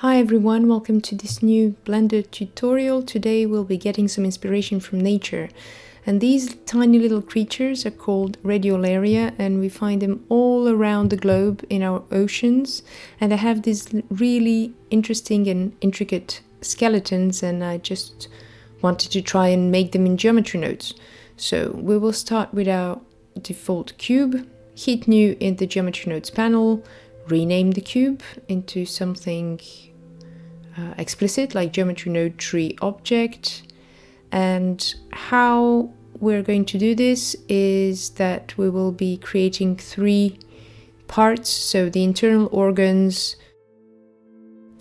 Hi everyone, welcome to this new Blender tutorial. Today we'll be getting some inspiration from nature. And these tiny little creatures are called radiolaria, and we find them all around the globe in our oceans. And they have these really interesting and intricate skeletons, and I just wanted to try and make them in geometry nodes. So we will start with our default cube, hit new in the geometry nodes panel, rename the cube into something explicit like geometry node tree object. And how we're going to do this is that we will be creating 3 parts, so the internal organs,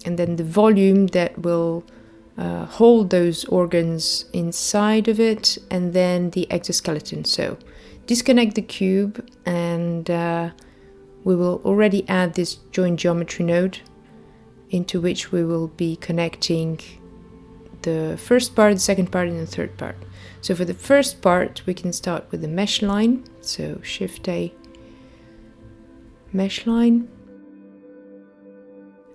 and then the volume that will hold those organs inside of it, and then the exoskeleton. So disconnect the cube, and we will already add this join geometry node into which we will be connecting the first part, the second part, and the third part. So for the first part, we can start with the mesh line. So Shift A, mesh line.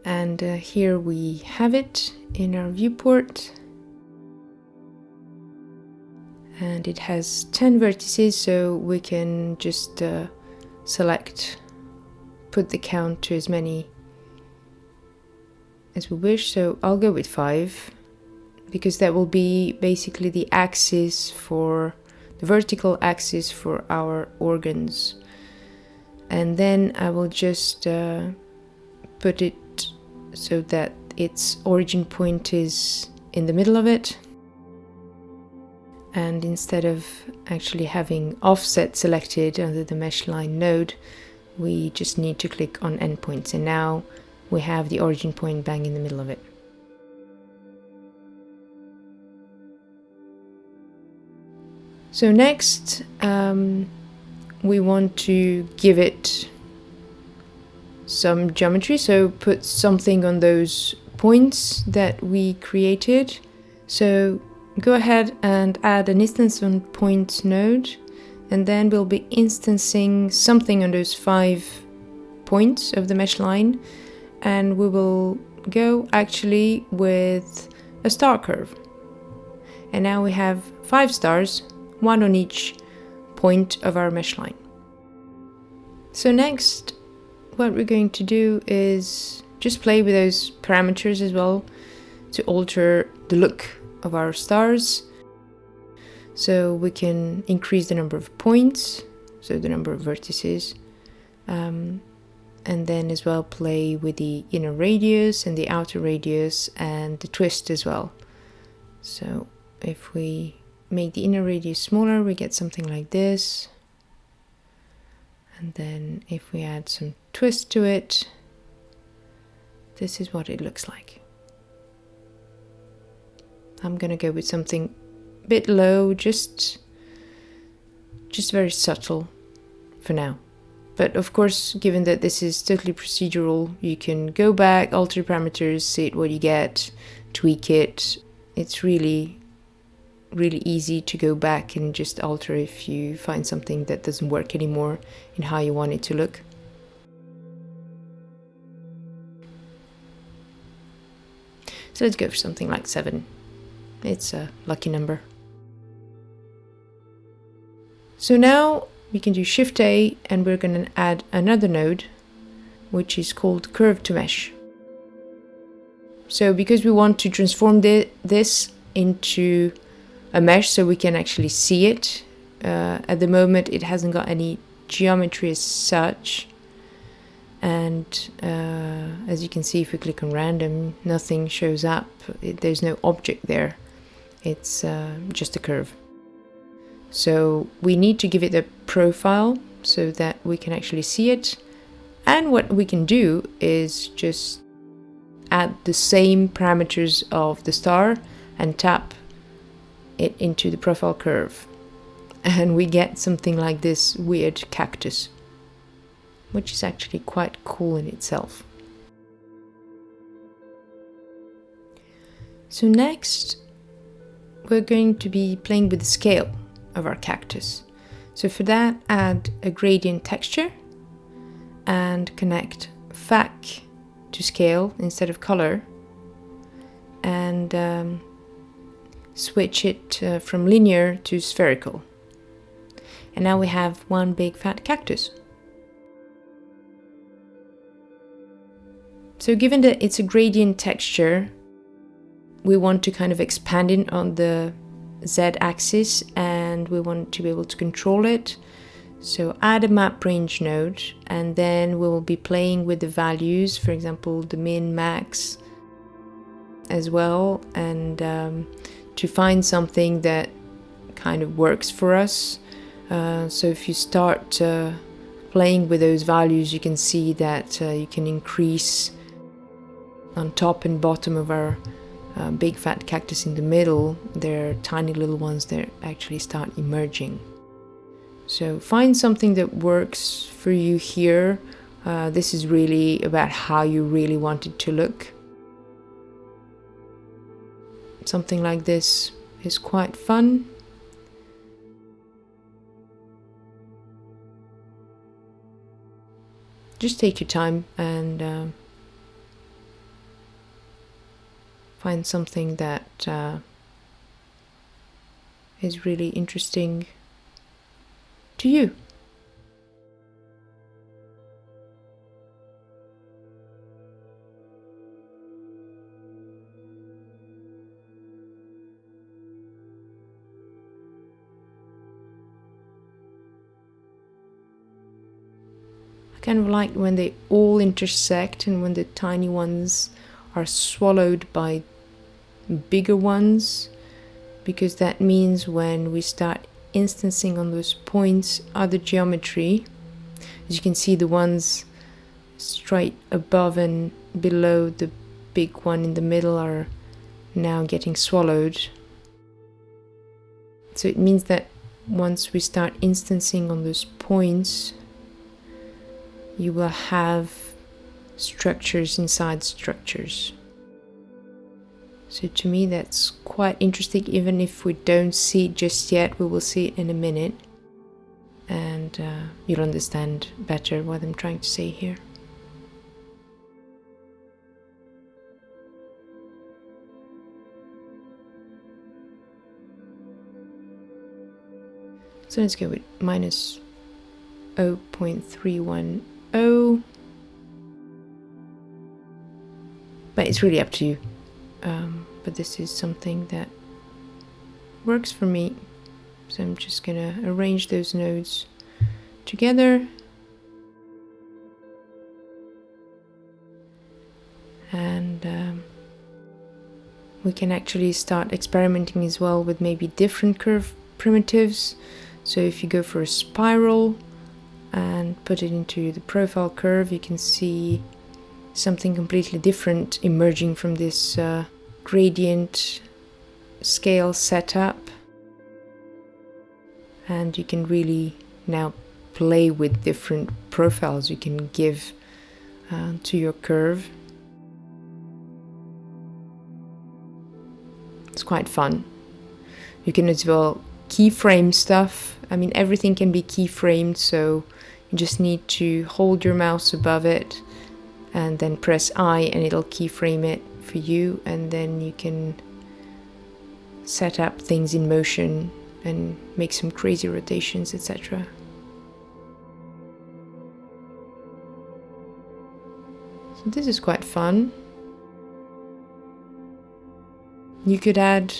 And here we have it in our viewport. And it has 10 vertices, so we can just select, put the count to as many as we wish. So I'll go with 5, because that will be basically the axis for the vertical axis for our organs. And then I will just put it so that its origin point is in the middle of it. And instead of actually having offset selected under the mesh line node, we just need to click on endpoints, and now we have the origin point bang in the middle of it. So next, we want to give it some geometry, so put something on those points that we created. So go ahead and add an instance on points node, and then we'll be instancing something on those 5 points of the mesh line, and we will go actually with a star curve. And now we have 5 stars, 1 on each point of our mesh line. So next, what we're going to do is just play with those parameters as well to alter the look of our stars. So we can increase the number of points, so the number of vertices, and then as well play with the inner radius and the outer radius and the twist as well. So if we make the inner radius smaller, we get something like this. And then if we add some twist to it, this is what it looks like. I'm gonna go with something a bit low, just very subtle for now. But of course, given that this is totally procedural, you can go back, alter parameters, see what you get, tweak it. It's really easy to go back and just alter if you find something that doesn't work anymore in how you want it to look. So let's go for something like 7. It's a lucky number. So now we can do Shift A, and we're going to add another node, which is called curve to mesh. So because we want to transform this into a mesh so we can actually see it, at the moment it hasn't got any geometry as such. And as you can see, if we click on random, nothing shows up. There's no object there. It's just a curve. So we need to give it a profile so that we can actually see it. And what we can do is just add the same parameters of the star and tap it into the profile curve. And we get something like this weird cactus, which is actually quite cool in itself. So next, we're going to be playing with the scale of our cactus. So for that, add a gradient texture and connect FAC to scale instead of color, and switch it from linear to spherical. And now we have one big fat cactus. So given that it's a gradient texture, we want to kind of expand it on the z-axis, and we want to be able to control it. So add a map range node, and then we will be playing with the values, for example, the min, max as well, and to find something that kind of works for us. So if you start playing with those values, you can see that you can increase on top and bottom of our big fat cactus in the middle. There are tiny little ones that actually start emerging. So find something that works for you here. This is really about how you really want it to look. Something like this is quite fun. Just take your time and find something that is really interesting to you. I kind of like when they all intersect and when the tiny ones are swallowed by bigger ones, because that means when we start instancing on those points other geometry, as you can see, the ones straight above and below the big one in the middle are now getting swallowed. So it means that once we start instancing on those points, you will have structures inside structures. So to me that's quite interesting. Even if we don't see it just yet, we will see it in a minute, and you'll understand better what I'm trying to say here. So let's go with minus 0.310. But it's really up to you. But this is something that works for me. So I'm just gonna arrange those nodes together. And we can actually start experimenting as well with maybe different curve primitives. So if you go for a spiral and put it into the profile curve, you can see something completely different emerging from this gradient scale setup. And you can really now play with different profiles you can give to your curve. It's quite fun. You can as well keyframe stuff. I mean, everything can be keyframed, so you just need to hold your mouse above it and then press I and it'll keyframe it for you, and then you can set up things in motion and make some crazy rotations, etc. So this is quite fun. You could add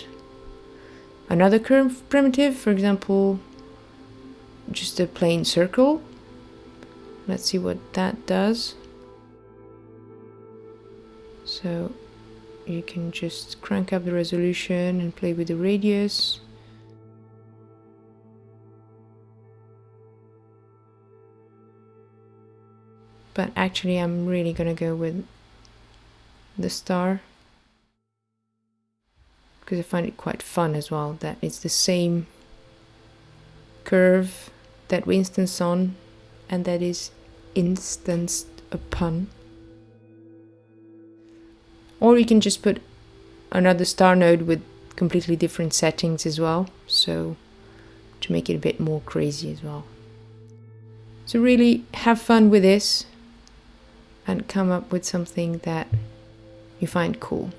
another curve primitive, for example, just a plain circle. Let's see what that does. So you can just crank up the resolution and play with the radius. But actually I'm really gonna go with the star, because I find it quite fun as well that it's the same curve that we instance on and that is instanced upon. Or you can just put another star node with completely different settings as well, so to make it a bit more crazy as well. So really have fun with this and come up with something that you find cool.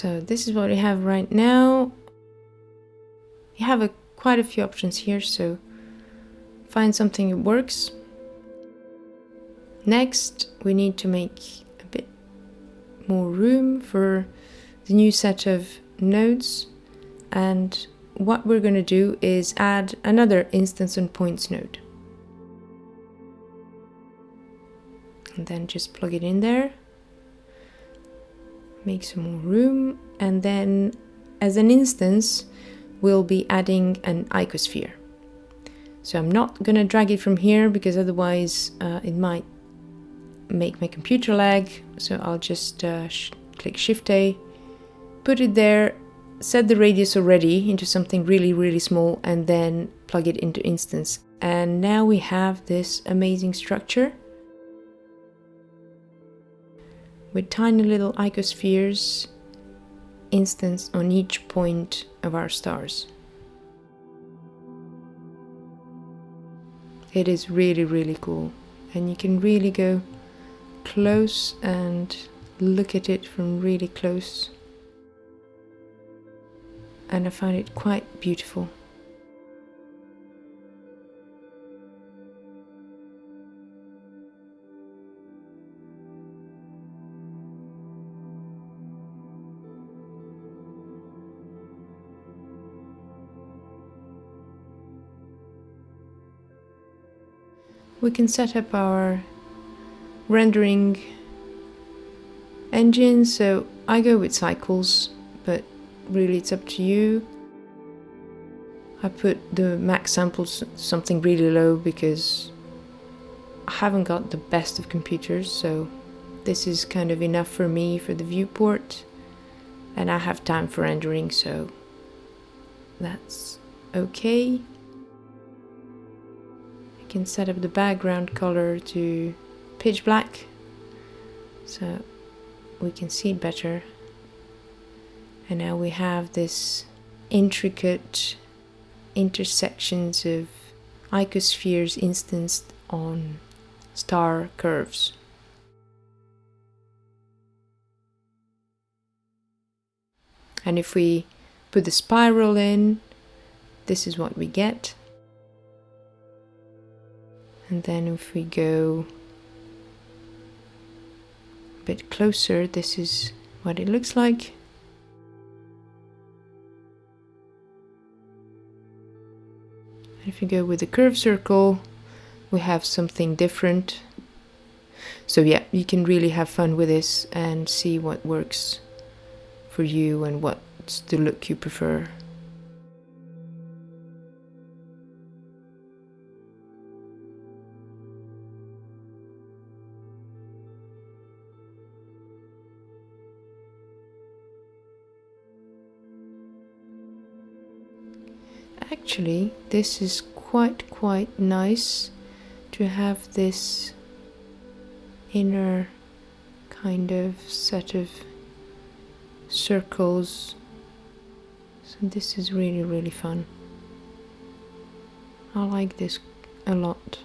So this is what we have right now. You have quite a few options here, so find something that works. Next, we need to make a bit more room for the new set of nodes, and what we're going to do is add another instance on points node. And then just plug it in there, make some more room, and then as an instance we'll be adding an icosphere. So I'm not going to drag it from here because otherwise it might make my computer lag, so I'll just click Shift A, put it there, set the radius already into something really small, and then plug it into instance. And now we have this amazing structure with tiny little icospheres instanced on each point of our stars. It is really cool, and you can really go close and look at it from really close, and I find it quite beautiful. We can set up our rendering engine, so I go with cycles, but really it's up to you. I put the max samples something really low because I haven't got the best of computers, so this is kind of enough for me for the viewport, and I have time for rendering, so that's okay. Can set up the background color to pitch black so we can see it better. And now we have this intricate intersections of icospheres instanced on star curves. And if we put the spiral in, this is what we get. And then if we go a bit closer, this is what it looks like. And if we go with the curved circle, we have something different. So yeah, you can really have fun with this and see what works for you and what's the look you prefer. Actually, this is quite nice to have this inner kind of set of circles. So this is really fun. I like this a lot.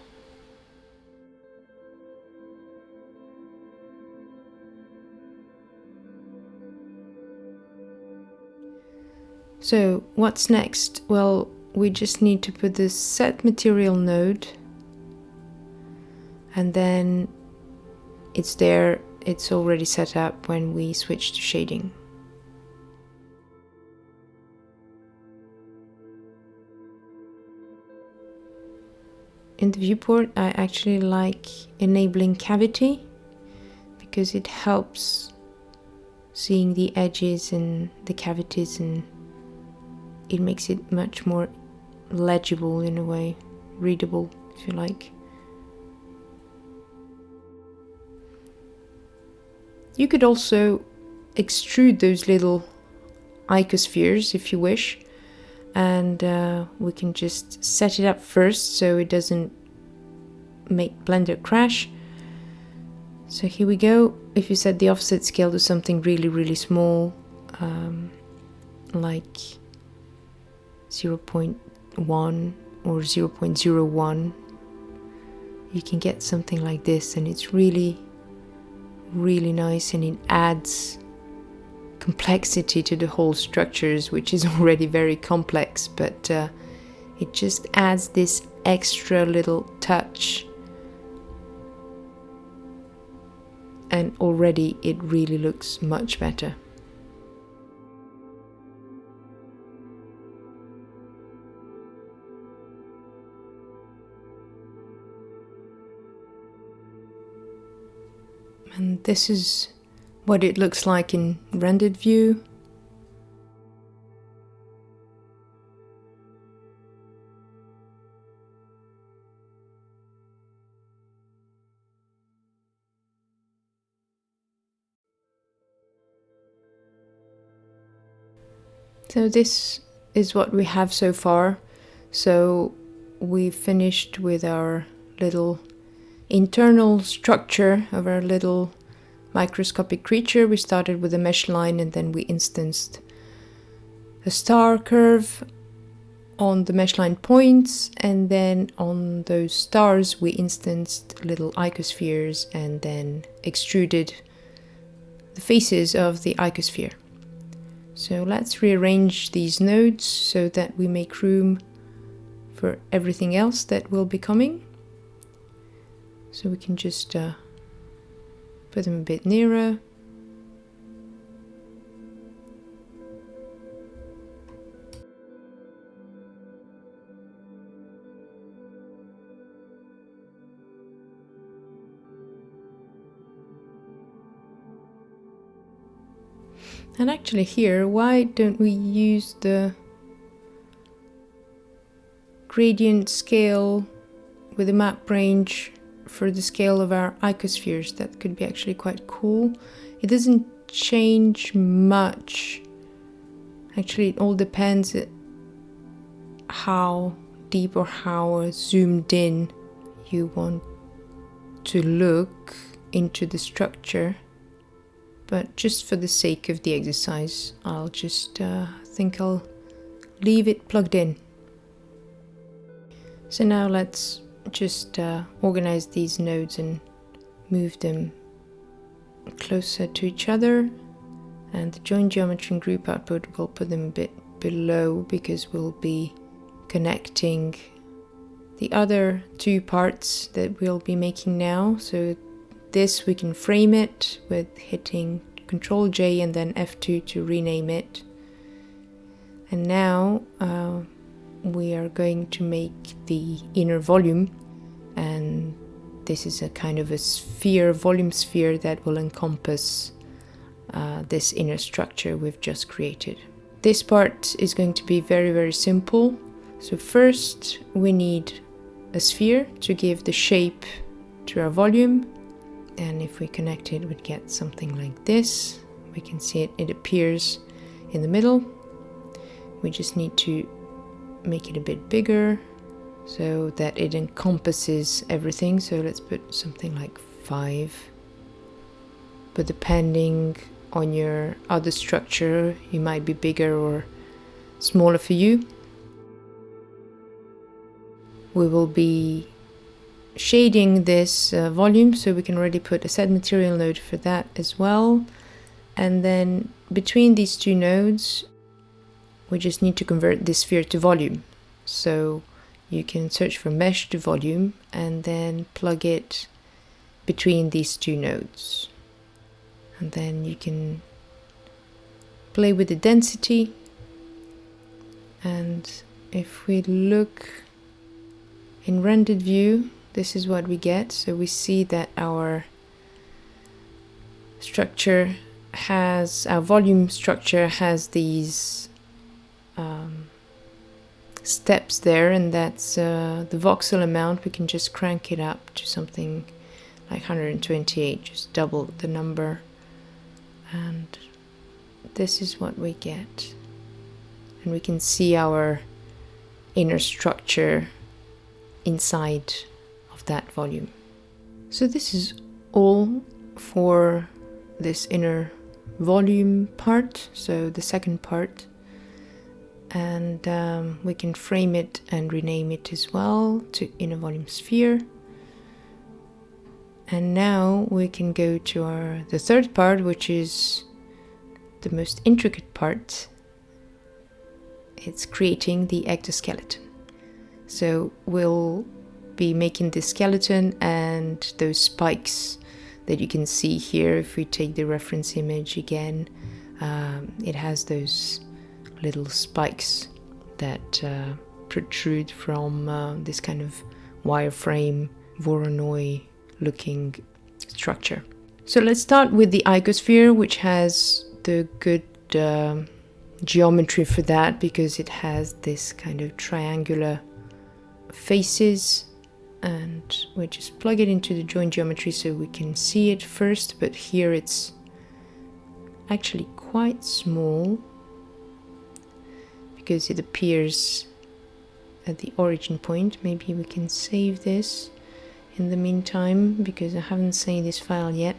So what's next? Well, we just need to put this set material node, and then it's there, it's already set up when we switch to shading. In the viewport, I actually like enabling cavity because it helps seeing the edges and the cavities, and it makes it much more legible in a way, readable if you like. You could also extrude those little icospheres if you wish, and we can just set it up first so it doesn't make Blender crash. So here we go. If you set the offset scale to something really small, like 0.1 or 0.01, you can get something like this, and it's really nice, and it adds complexity to the whole structures, which is already very complex, but it just adds this extra little touch, and already it really looks much better. And this is what it looks like in rendered view. So this is what we have so far. So we finished with our little internal structure of our little microscopic creature. We started with a mesh line, and then we instanced a star curve on the mesh line points, and then on those stars we instanced little icospheres and then extruded the faces of the icosphere. So let's rearrange these nodes so that we make room for everything else that will be coming. So we can just put them a bit nearer. And actually here, why don't we use the gradient scale with a map range for the scale of our icospheres? That could be actually quite cool. It doesn't change much. Actually, it all depends how deep or how zoomed in you want to look into the structure. But just for the sake of the exercise, I'll just think I'll leave it plugged in. So now let's just organize these nodes and move them closer to each other. And the join geometry and group output, we'll put them a bit below because we'll be connecting the other two parts that we'll be making now. So this we can frame it with hitting Ctrl J and then F2 to rename it. And now we are going to make the inner volume, and this is a kind of a sphere, volume sphere that will encompass this inner structure we've just created. This part is going to be very, very simple. So first we need a sphere to give the shape to our volume. And if we connect it, we'd get something like this. We can see it appears in the middle. We just need to make it a bit bigger so that it encompasses everything. So let's put something like 5. But depending on your other structure, it might be bigger or smaller for you. We will be shading this volume, so we can already put a set material node for that as well. And then between these two nodes we just need to convert this sphere to volume. So you can search for mesh to volume and then plug it between these two nodes, and then you can play with the density. And if we look in rendered view, this is what we get. So we see that our structure has, our volume structure has these steps there, and that's the voxel amount. We can just crank it up to something like 128, just double the number, and this is what we get. And we can see our inner structure inside that volume. So this is all for this inner volume part, so the second part, and we can frame it and rename it as well to inner volume sphere. And now we can go to the third part, which is the most intricate part. It's creating the exoskeleton. So we'll be making the skeleton and those spikes that you can see here. If we take the reference image again, it has those little spikes that protrude from this kind of wireframe, Voronoi looking structure. So let's start with the icosphere, which has the good geometry for that, because it has this kind of triangular faces, and we just plug it into the joint geometry so we can see it first. But here it's actually quite small because it appears at the origin point. Maybe we can save this in the meantime, because I haven't saved this file yet.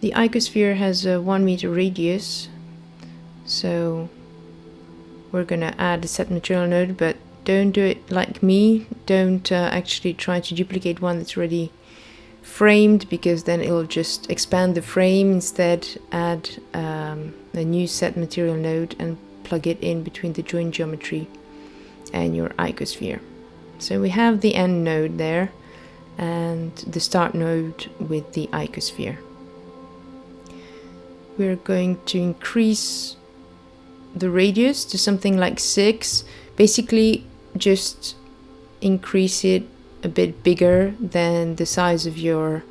The icosphere has a 1 meter radius, so we're gonna add a set material node, but don't do it like me. Don't actually try to duplicate one that's already framed, because then it'll just expand the frame. Instead, add a new set material node and plug it in between the joint geometry and your icosphere. So we have the end node there and the start node with the icosphere. We're going to increase the radius to something like 6. Basically just increase it a bit bigger than the size of your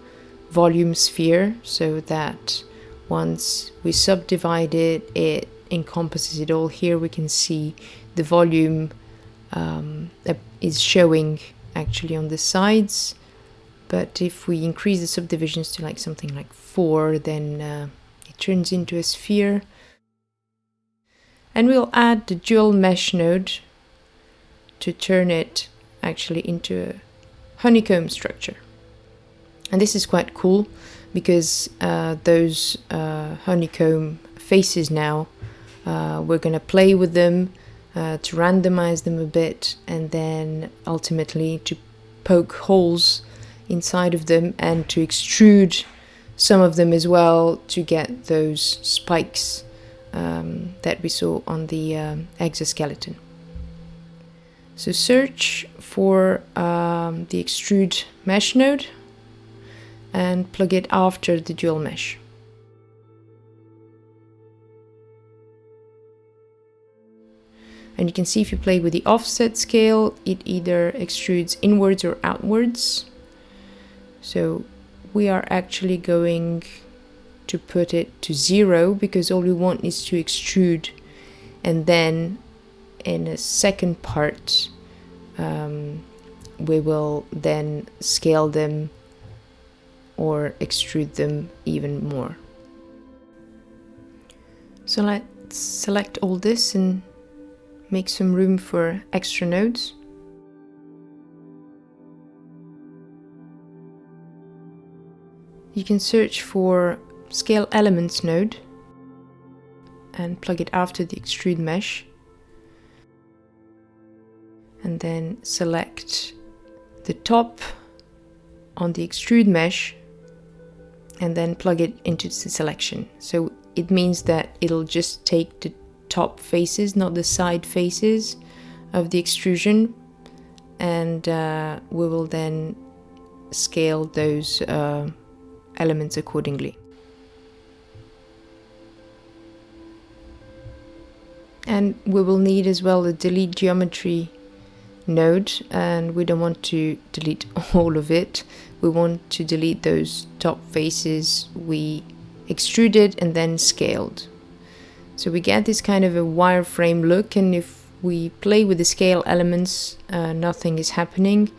volume sphere, so that once we subdivide it, it encompasses it all. Here we can see the volume is showing actually on the sides, but if we increase the subdivisions to like something like 4, then it turns into a sphere. And we'll add the dual mesh node to turn it actually into a honeycomb structure. And this is quite cool, because those honeycomb faces now, we're going to play with them to randomize them a bit, and then ultimately to poke holes inside of them and to extrude some of them as well to get those spikes that we saw on the exoskeleton. So search for the extrude mesh node and plug it after the dual mesh. And you can see if you play with the offset scale, it either extrudes inwards or outwards. So we are actually going to put it to 0, because all we want is to extrude, and then in a second part we will then scale them or extrude them even more. So let's select all this and make some room for extra nodes. You can search for scale elements node and plug it after the extrude mesh, and then select the top on the extrude mesh and then plug it into the selection. So it means that it'll just take the top faces, not the side faces of the extrusion, and we will then scale those elements accordingly. And we will need as well a delete geometry node, and we don't want to delete all of it. We want to delete those top faces we extruded and then scaled. So we get this kind of a wireframe look, and if we play with the scale elements, nothing is happening.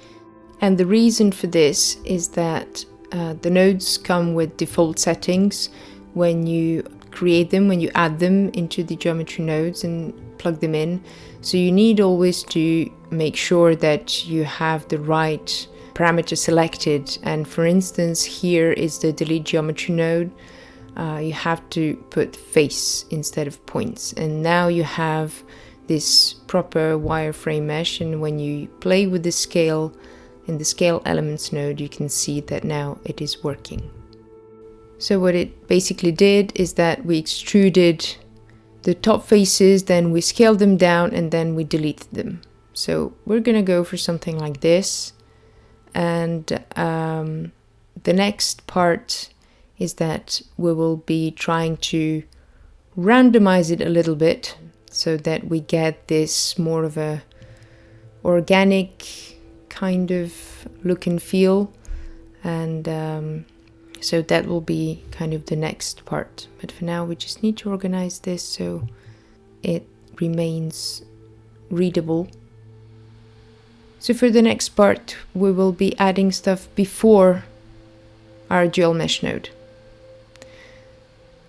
And the reason for this is that the nodes come with default settings when you create them, when you add them into the geometry nodes and plug them in. So you need always to make sure that you have the right parameter selected. And for instance, here is the delete geometry node. You have to put face instead of points, and now you have this proper wireframe mesh. And when you play with the scale in the scale elements node, you can see that now it is working. So what it basically did is that we extruded the top faces, then we scaled them down, and then we deleted them. So we're gonna go for something like this. And the next part is that we will be trying to randomize it a little bit so that we get this more of a organic kind of look and feel. And so that will be kind of the next part. But for now, we just need to organize this so it remains readable. So for the next part, we will be adding stuff before our dual mesh node.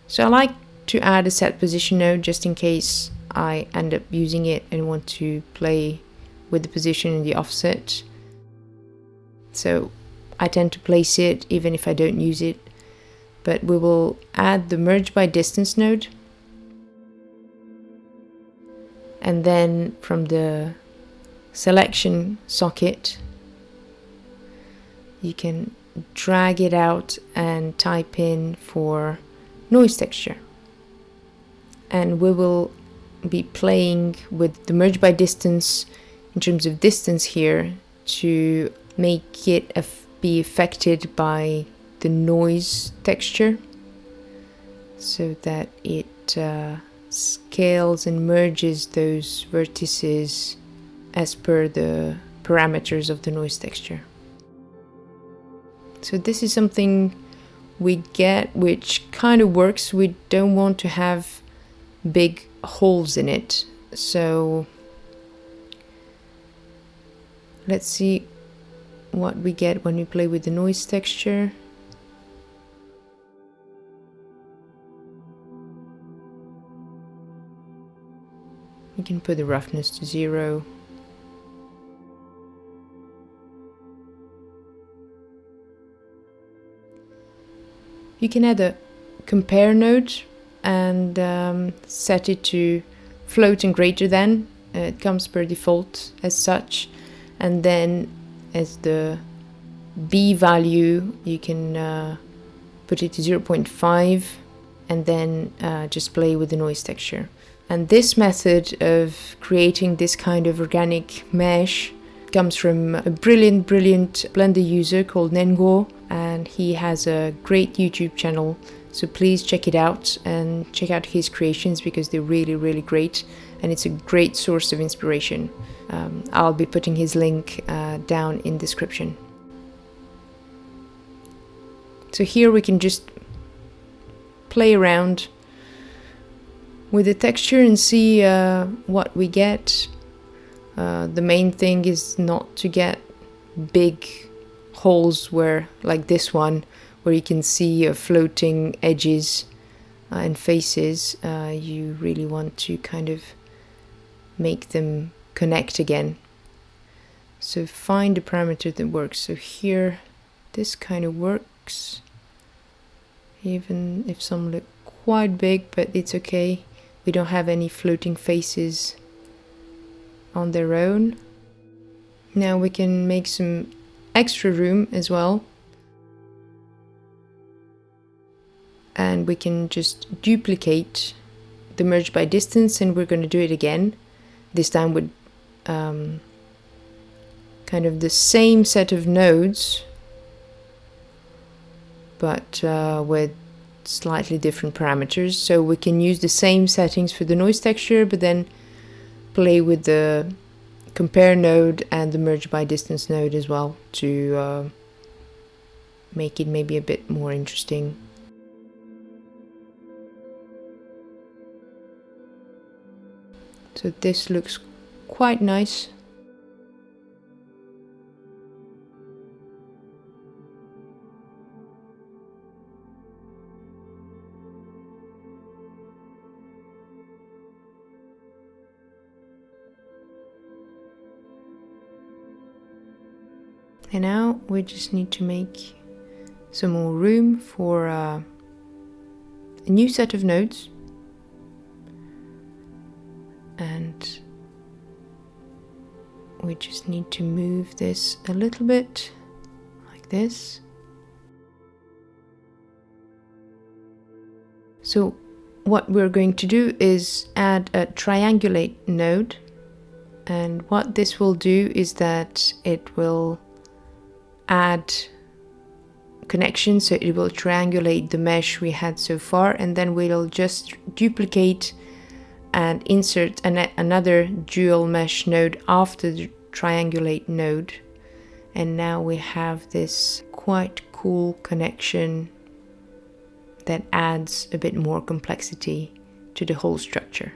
So I like to add a set position node just in case I end up using it and want to play with the position and the offset. So I tend to place it even if I don't use it, but we will add the merge by distance node. And then from the selection socket, you can drag it out and type in for noise texture. And we will be playing with the merge by distance in terms of distance here to make it be affected by the noise texture so that it scales and merges those vertices as per the parameters of the noise texture. So this is something we get which kind of works. We don't want to have big holes in it. So let's see what we get when we play with the noise texture. You can put the roughness to 0. You can add a compare node and set it to float and greater than. It comes per default as such. And then as the B value, you can put it to 0.5 and then just play with the noise texture. And this method of creating this kind of organic mesh comes from a brilliant Blender user called Nengo, and he has a great YouTube channel. So please check it out and check out his creations because they're really great, and it's a great source of inspiration. I'll be putting his link down in description. So here we can just play around with the texture and see what we get. The main thing is not to get big holes where, like this one, where you can see floating edges and faces. You really want to kind of make them connect again. So find a parameter that works. So here, this kind of works, even if some look quite big, but it's okay. We don't have any floating faces on their own. Now we can make some extra room as well. And we can just duplicate the merge by distance, and we're going to do it again. This time with kind of the same set of nodes, but with slightly different parameters. So we can use the same settings for the noise texture, but then play with the compare node and the merge by distance node as well to make it maybe a bit more interesting. So this looks quite nice. And now we just need to make some more room for a new set of nodes. And we just need to move this a little bit like this. So what we're going to do is add a triangulate node, and what this will do is that it will add connections, so it will triangulate the mesh we had so far, and then we'll just duplicate and insert another dual mesh node after the triangulate node, and now we have this quite cool connection that adds a bit more complexity to the whole structure.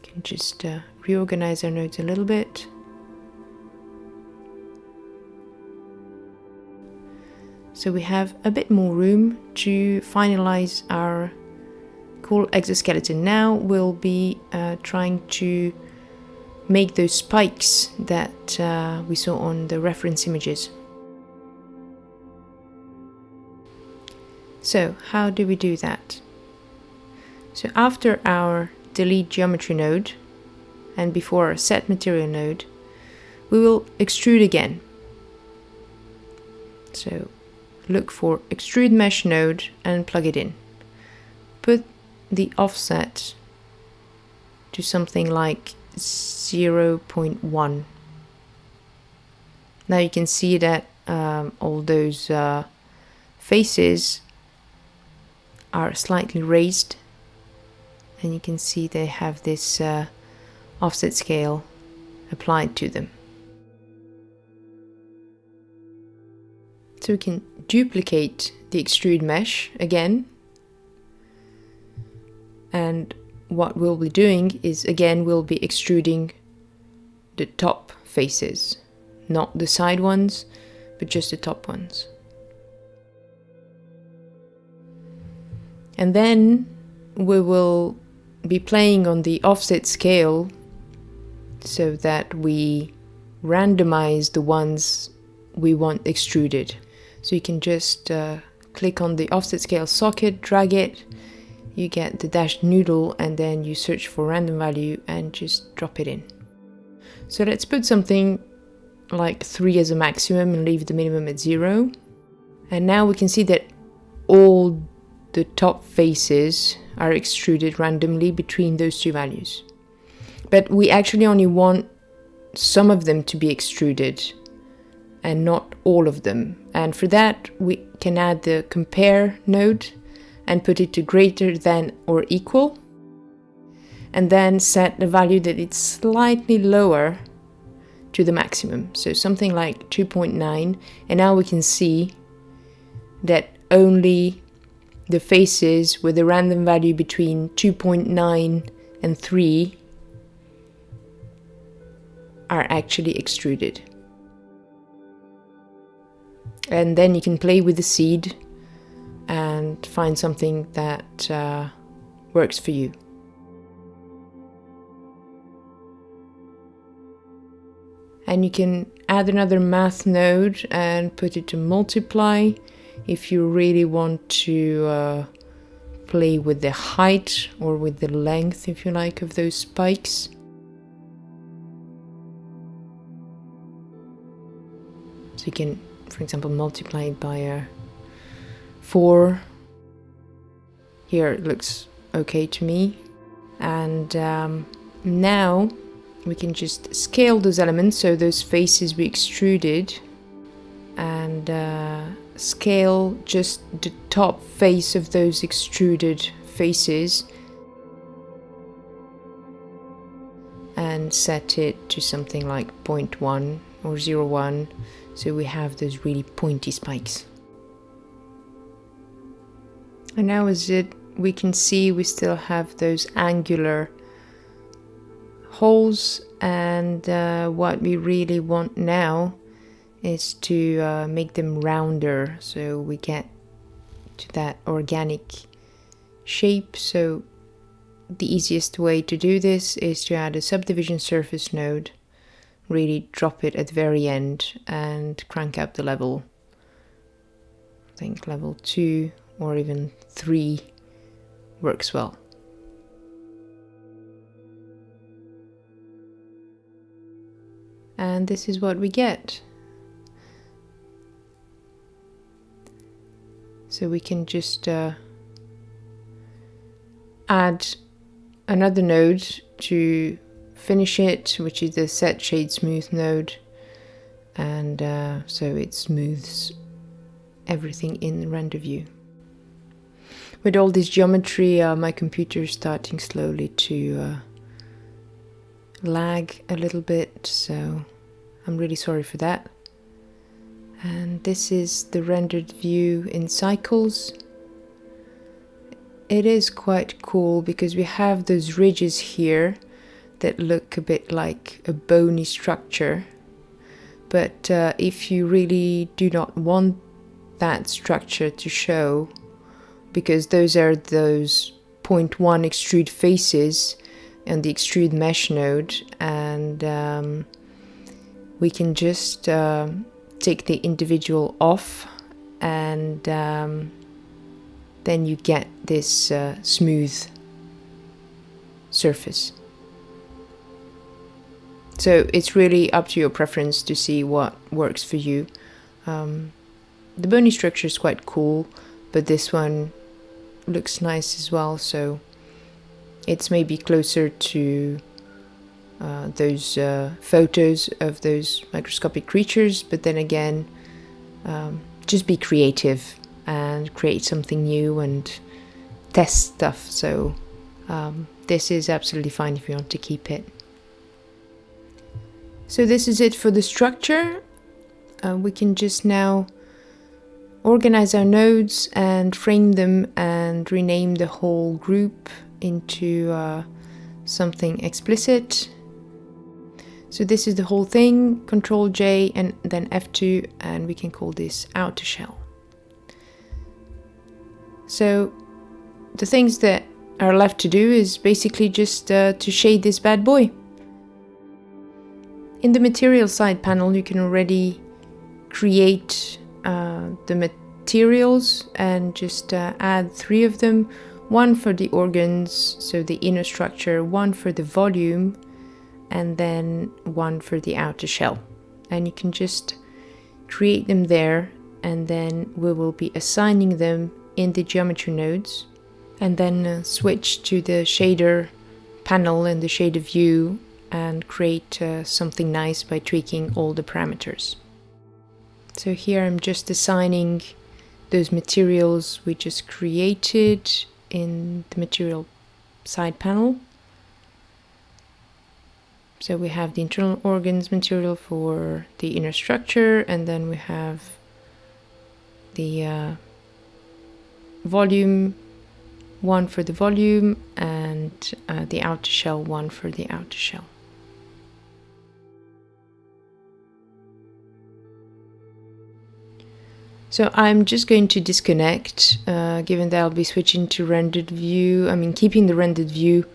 Can just reorganize our nodes a little bit. So we have a bit more room to finalize our cool exoskeleton. Now we'll be trying to make those spikes that we saw on the reference images. So how do we do that? So after our delete geometry node and before our set material node, we will extrude again. So look for extrude mesh node and plug it in. Put the offset to something like 0.1. Now you can see that all those faces are slightly raised, and you can see they have this offset scale applied to them. So we can duplicate the extrude mesh again, and what we'll be doing is again we'll be extruding the top faces, not the side ones, but just the top ones. And then we will be playing on the offset scale so that we randomize the ones we want extruded. So you can just click on the offset scale socket, drag it, you get the dashed noodle, and then you search for random value and just drop it in. So let's put something like 3 as a maximum and leave the minimum at 0. And now we can see that all the top faces are extruded randomly between those two values. But we actually only want some of them to be extruded and not all of them. And for that, we can add the compare node and put it to greater than or equal, and then set the value that it's slightly lower to the maximum, so something like 2.9. And now we can see that only the faces with a random value between 2.9 and 3 are actually extruded. And then you can play with the seed and find something that works for you. And you can add another math node and put it to multiply if you really want to play with the height or with the length, if you like, of those spikes. So you can, for example, multiply it by 4. Here it looks okay to me. And now we can just scale those elements, so those faces we extruded, and scale just the top face of those extruded faces and set it to something like 0.1 or 0.1, so we have those really pointy spikes. And now as we can see, we still have those angular holes, and what we really want now is to make them rounder, so we get to that organic shape. So the easiest way to do this is to add a subdivision surface node, really drop it at the very end and crank up the level. I think level 2 or even 3 works well. and this is what we get. So we can just add another node to finish it, which is the set shade smooth node, and so it smooths everything in the render view. With all this geometry, my computer is starting slowly to lag a little bit, so I'm really sorry for that. And this is the rendered view in cycles. It is quite cool because we have those ridges here that look a bit like a bony structure. But if you really do not want that structure to show, because those are those 0.1 extrude faces and the extrude mesh node, and we can just take the individual off, and then you get this smooth surface. So it's really up to your preference to see what works for you. The bony structure is quite cool, but this one looks nice as well, so it's maybe closer to those photos of those microscopic creatures, but then again, just be creative and create something new and test stuff. So this is absolutely fine if you want to keep it. So this is it for the structure. We can just now organize our nodes and frame them and rename the whole group into something explicit. So this is the whole thing, Control J and then F2, and we can call this outer shell. So the things that are left to do is basically just to shade this bad boy. In the material side panel, you can already create the materials and just add 3 of them. 1 for the organs, so the inner structure, 1 for the volume, and then 1 for the outer shell. And you can just create them there, and then we will be assigning them in the geometry nodes, and then switch to the shader panel and the shader view and create something nice by tweaking all the parameters. So here I'm just assigning those materials we just created in the material side panel. So we have the internal organs material for the inner structure, and then we have the volume, 1 for the volume, and the outer shell, 1 for the outer shell. So I'm just going to disconnect, given that I'll be switching to rendered view, keeping the rendered view,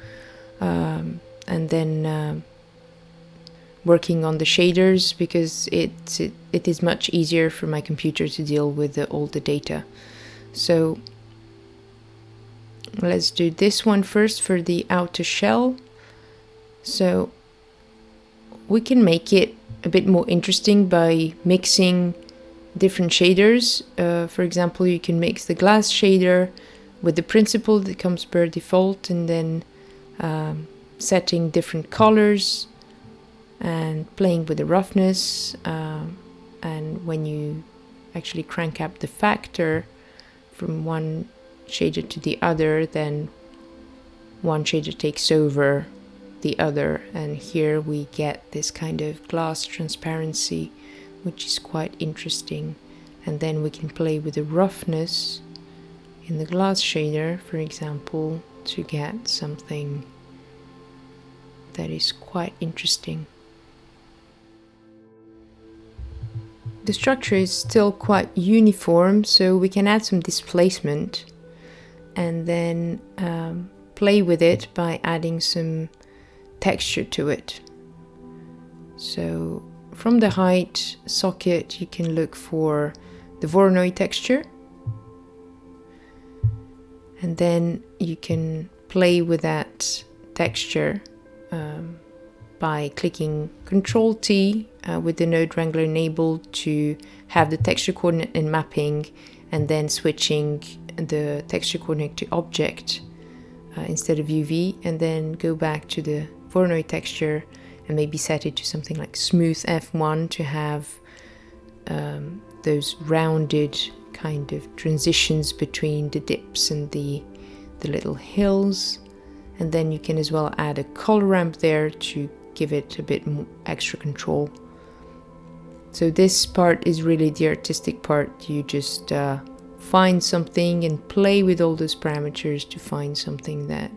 and then working on the shaders, because it is much easier for my computer to deal with all the data. So let's do this one first for the outer shell. So we can make it a bit more interesting by mixing different shaders. For example, you can mix the glass shader with the principle that comes per default, and then setting different colors and playing with the roughness, and when you actually crank up the factor from one shader to the other, then one shader takes over the other, and here we get this kind of glass transparency, which is quite interesting. And then we can play with the roughness in the glass shader, for example, to get something that is quite interesting. The structure is still quite uniform, so we can add some displacement and then play with it by adding some texture to it. So from the height socket, you can look for the Voronoi texture, and then you can play with that texture by clicking Ctrl T with the node wrangler enabled to have the texture coordinate and mapping, and then switching the texture coordinate to object instead of UV, and then go back to the Voronoi texture and maybe set it to something like smooth F1 to have those rounded kind of transitions between the dips and the little hills. And then you can as well add a color ramp there to give it a bit more extra control. So this part is really the artistic part. You just find something and play with all those parameters to find something that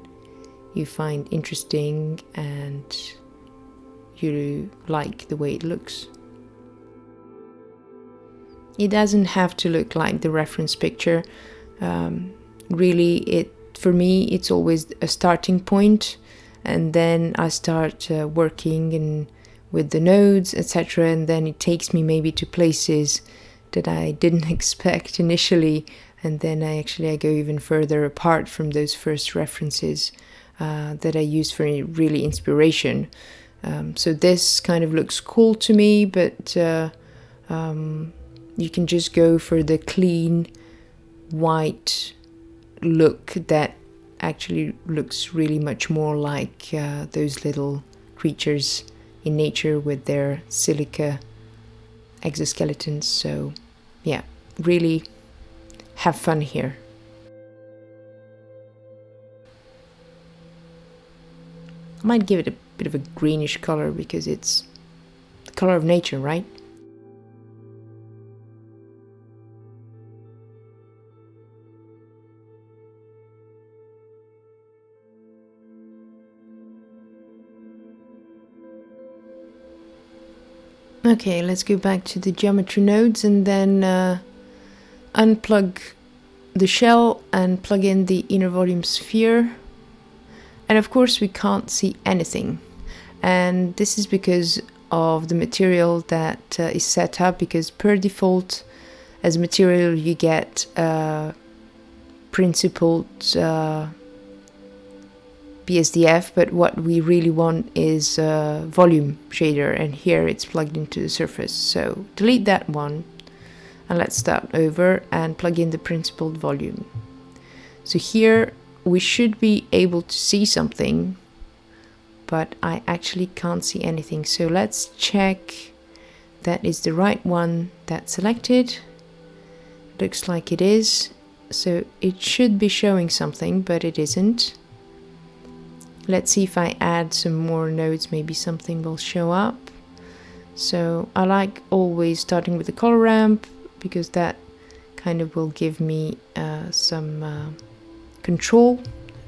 you find interesting and you like the way it looks. It doesn't have to look like the reference picture. Really, for me, it's always a starting point, and then I start working with the nodes, etc. And then it takes me maybe to places that I didn't expect initially, and then I go even further apart from those first references that I use for really inspiration. So this kind of looks cool to me, but you can just go for the clean white look that actually looks really much more like those little creatures in nature with their silica exoskeletons. So yeah, really have fun here. I might give it a bit of a greenish color because it's the color of nature, right? Okay, let's go back to the geometry nodes and then unplug the shell and plug in the inner volume sphere. And of course we can't see anything. And this is because of the material that is set up, because per default as material you get principled BSDF, but what we really want is volume shader, and here it's plugged into the surface. So delete that one and let's start over and plug in the principled volume. So here we should be able to see something, but I actually can't see anything. So let's check that is the right one that's selected. Looks like it is. So it should be showing something, but it isn't. Let's see if I add some more nodes, maybe something will show up. So I like always starting with the color ramp, because that kind of will give me some control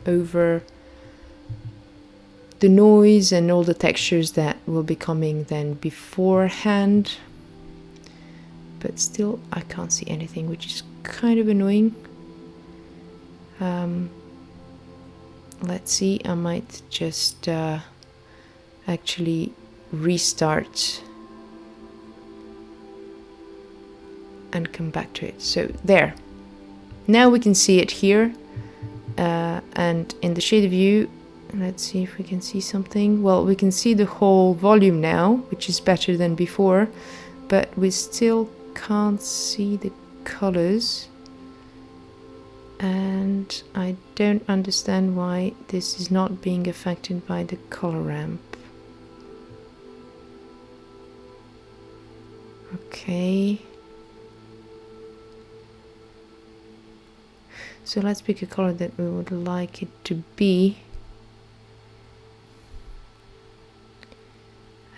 over the noise and all the textures that will be coming then beforehand. But still I can't see anything, which is kind of annoying. Let's see, I might just actually restart and come back to it. So there, now we can see it here, and in the shader view, let's see if we can see something. Well, we can see the whole volume now, which is better than before, but we still can't see the colors. And I don't understand why this is not being affected by the color ramp. Okay. So let's pick a color that we would like it to be.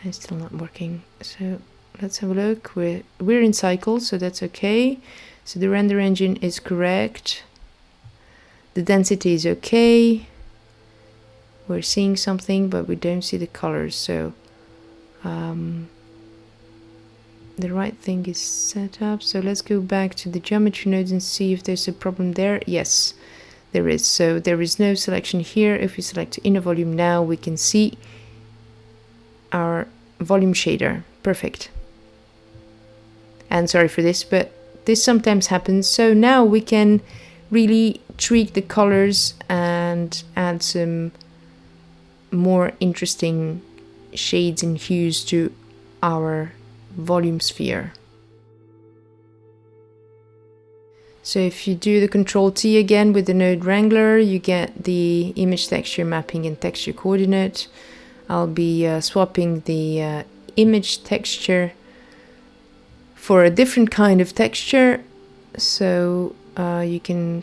It's still not working. So let's have a look. We're in cycle, so that's okay. So the render engine is correct. The density is okay. We're seeing something, but we don't see the colors. So the right thing is set up. So let's go back to the geometry nodes and see if there's a problem there. Yes, there is. So there is no selection here. If we select inner volume now, we can see our volume shader. Perfect. And sorry for this, but this sometimes happens. So now we can really tweak the colors and add some more interesting shades and hues to our volume sphere. So if you do the Control T again with the Node Wrangler, you get the image texture mapping and texture coordinate. I'll be swapping the image texture for a different kind of texture. So you can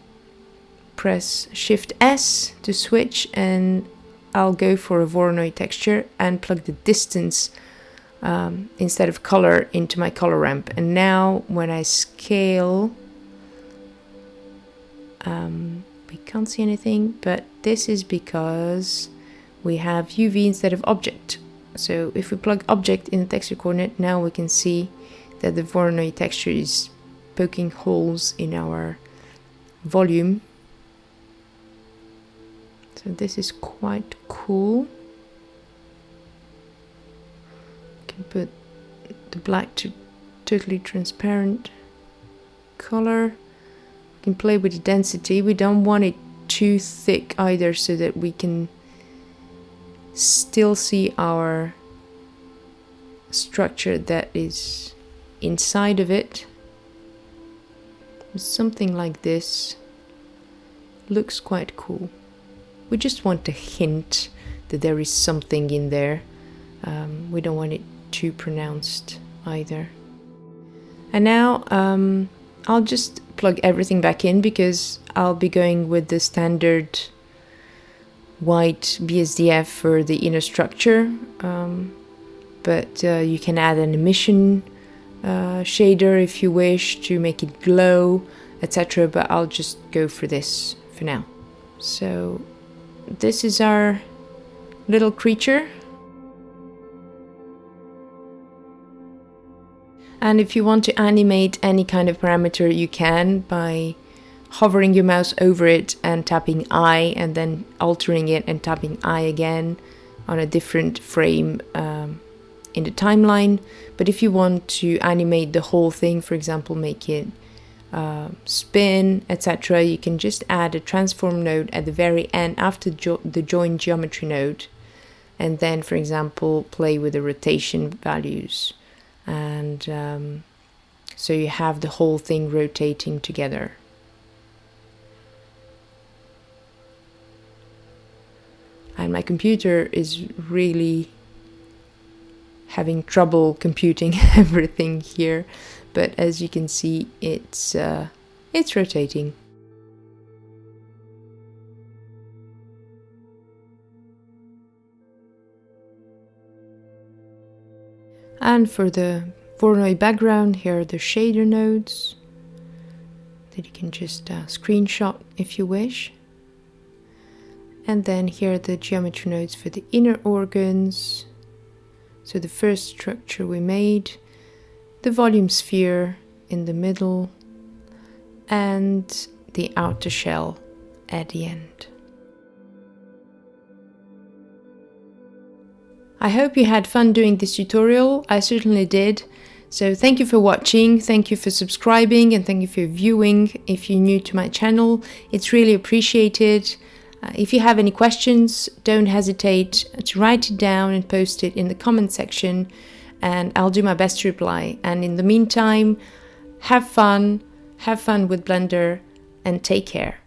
press Shift S to switch, and I'll go for a Voronoi texture and plug the distance instead of color into my color ramp. And now when I scale, we can't see anything, but this is because we have UV instead of object. So if we plug object in the texture coordinate, now we can see that the Voronoi texture is poking holes in our volume. So this is quite cool. You can put the black to totally transparent color. Can play with the density. We don't want it too thick either, so that we can still see our structure that is inside of it. Something like this looks quite cool. We just want a hint that there is something in there. We don't want it too pronounced either. And now I'll just plug everything back in, because I'll be going with the standard white BSDF for the inner structure, but you can add an emission shader if you wish to make it glow, etc. But I'll just go for this for now. So this is our little creature. And if you want to animate any kind of parameter, you can by hovering your mouse over it and tapping I, and then altering it and tapping I again on a different frame in the timeline. But if you want to animate the whole thing, for example, make it spin, etc., you can just add a transform node at the very end after the join geometry node, and then, for example, play with the rotation values. And so you have the whole thing rotating together. And my computer is really having trouble computing everything here, but as you can see, it's rotating. And for the Voronoi background, here are the shader nodes that you can just screenshot if you wish. And then here are the geometry nodes for the inner organs. So the first structure we made, the volume sphere in the middle, and the outer shell at the end. I hope you had fun doing this tutorial. I certainly did. So thank you for watching, thank you for subscribing, and thank you for viewing. If you're new to my channel, it's really appreciated. If you have any questions, don't hesitate to write it down and post it in the comment section, and I'll do my best to reply. And in the meantime, have fun with Blender, and take care.